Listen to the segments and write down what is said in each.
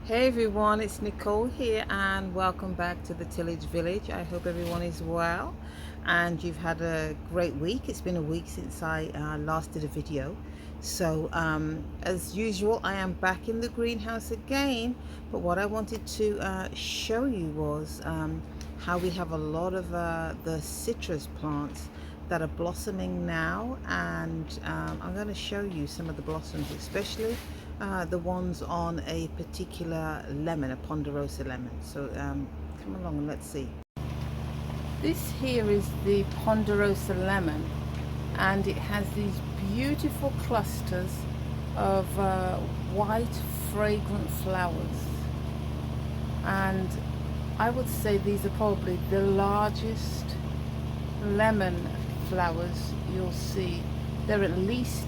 Hey everyone, it's Nicole here and welcome back to the Tillage Village. I hope everyone is well and you've had a great week. It's been a week since I last did a video. So as usual, I am back in the greenhouse again, but what I wanted to show you was how we have a lot of the citrus plants that are blossoming now, and I'm going to show you some of the blossoms, especially the ones on a particular lemon, a Ponderosa lemon. So come along and let's see. This here is the Ponderosa lemon, and it has these beautiful clusters of white fragrant flowers, and I would say these are probably the largest lemon flowers you'll see. They're at least,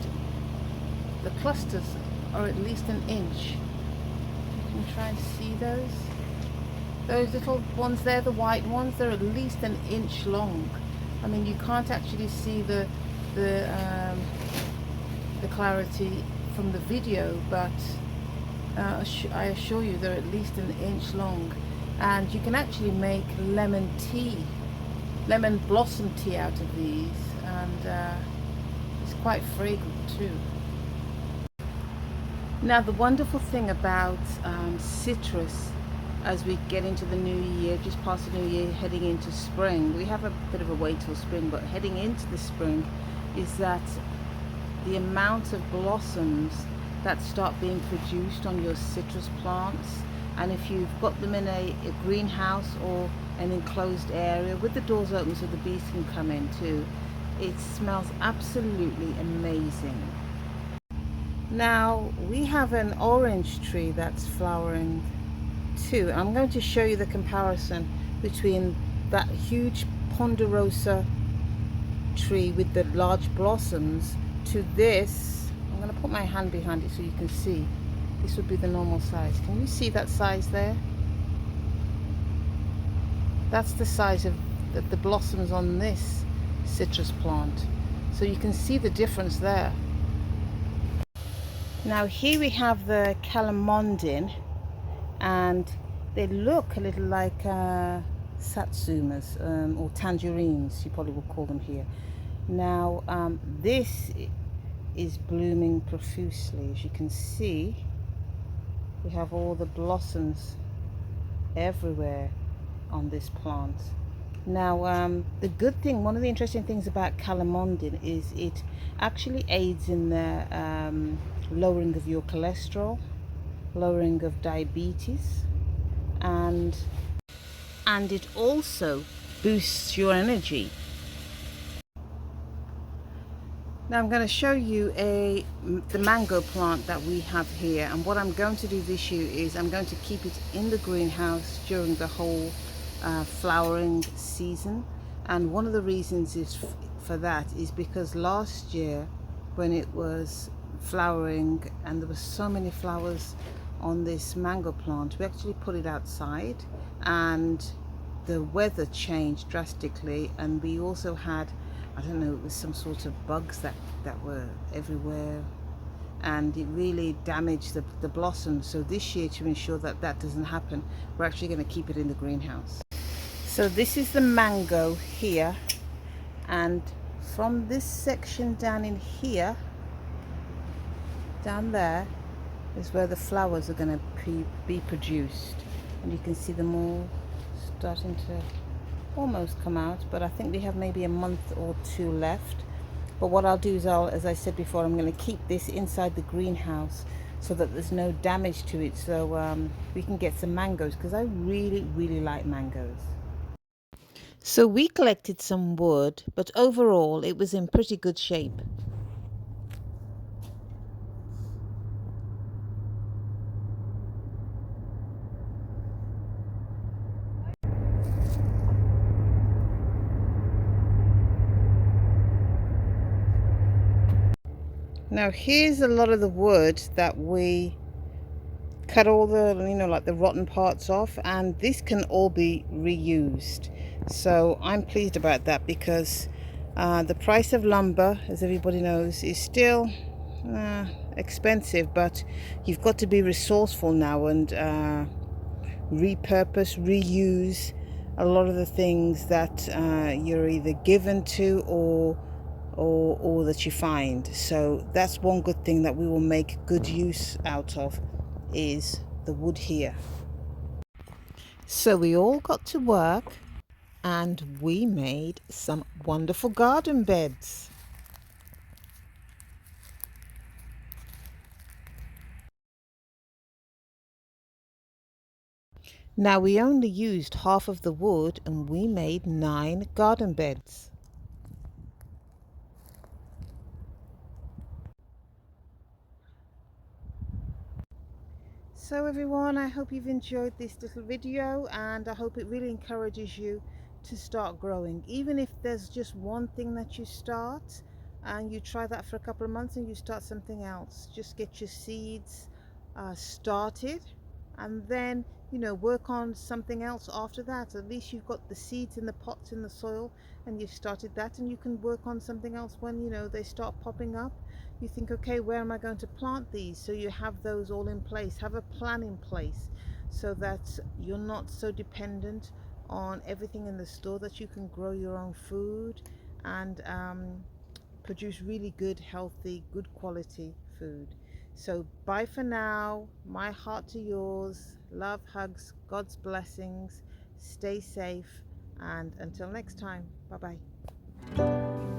the clusters are at least an inch. You can try and see those little ones there, the white ones. They're at least an inch long. I mean, you can't actually see the clarity from the video, but I assure you they're at least an inch long, and you can actually make lemon tea, lemon blossom tea out of these, and it's quite fragrant too. Now the wonderful thing about citrus, as we get into the new year, just past the new year, heading into spring, we have a bit of a wait till spring, but heading into the spring, is that the amount of blossoms that start being produced on your citrus plants, and if you've got them in a greenhouse or an enclosed area with the doors open so the bees can come in too, it smells absolutely amazing. Now we have an orange tree that's flowering too. I'm going to show you the comparison between that huge Ponderosa tree with the large blossoms to this. I'm going to put my hand behind it so you can see. This would be the normal size. Can you see that size there? That's the size of the blossoms on this citrus plant. So you can see the difference there. Now here we have the Calamondin, and they look a little like satsumas or tangerines, you probably would call them here. Now this is blooming profusely. As you can see, we have all the blossoms everywhere on this plant. Now the good thing, one of the interesting things about Calamondin is it actually aids in the lowering of your cholesterol, lowering of diabetes, and it also boosts your energy. Now I'm going to show you the mango plant that we have here, and what I'm going to do this year is I'm going to keep it in the greenhouse during the whole flowering season. And one of the reasons is for that is because last year when it was flowering and there were so many flowers on this mango plant, we actually put it outside and the weather changed drastically, and we also had, I don't know, it was some sort of bugs that were everywhere, and it really damaged the blossoms. So this year, to ensure that that doesn't happen, we're actually going to keep it in the greenhouse. So this is the mango here, and from this section down in here, down there is where the flowers are going to be produced, and you can see them all starting to almost come out, but I think we have maybe a month or two left. But what I'll do is as I said before, I'm going to keep this inside the greenhouse so that there's no damage to it, so we can get some mangoes, because I really like mangoes. So we collected some wood, but overall it was in pretty good shape. Now here's a lot of the wood that we cut, all the, like the rotten parts off, and this can all be reused. So I'm pleased about that, because the price of lumber, as everybody knows, is still expensive, but you've got to be resourceful now and repurpose, reuse a lot of the things that you're either given to or that you find. So that's one good thing that we will make good use out of, is the wood here. So we all got to work and we made some wonderful garden beds. Now we only used half of the wood and we made 9 garden beds. So everyone, I hope you've enjoyed this little video, and I hope it really encourages you to start growing. Even if there's just one thing that you start and you try that for a couple of months and you start something else, just get your seeds started, and then work on something else after that. At least you've got the seeds in the pots in the soil and you've started that, and you can work on something else when they start popping up. You think, okay, where am I going to plant these? So you have those all in place, have a plan in place, so that you're not so dependent on everything in the store, that you can grow your own food and produce really good, healthy, good quality food. So bye for now. My heart to yours. Love, hugs, God's blessings. Stay safe, and until next time, bye bye.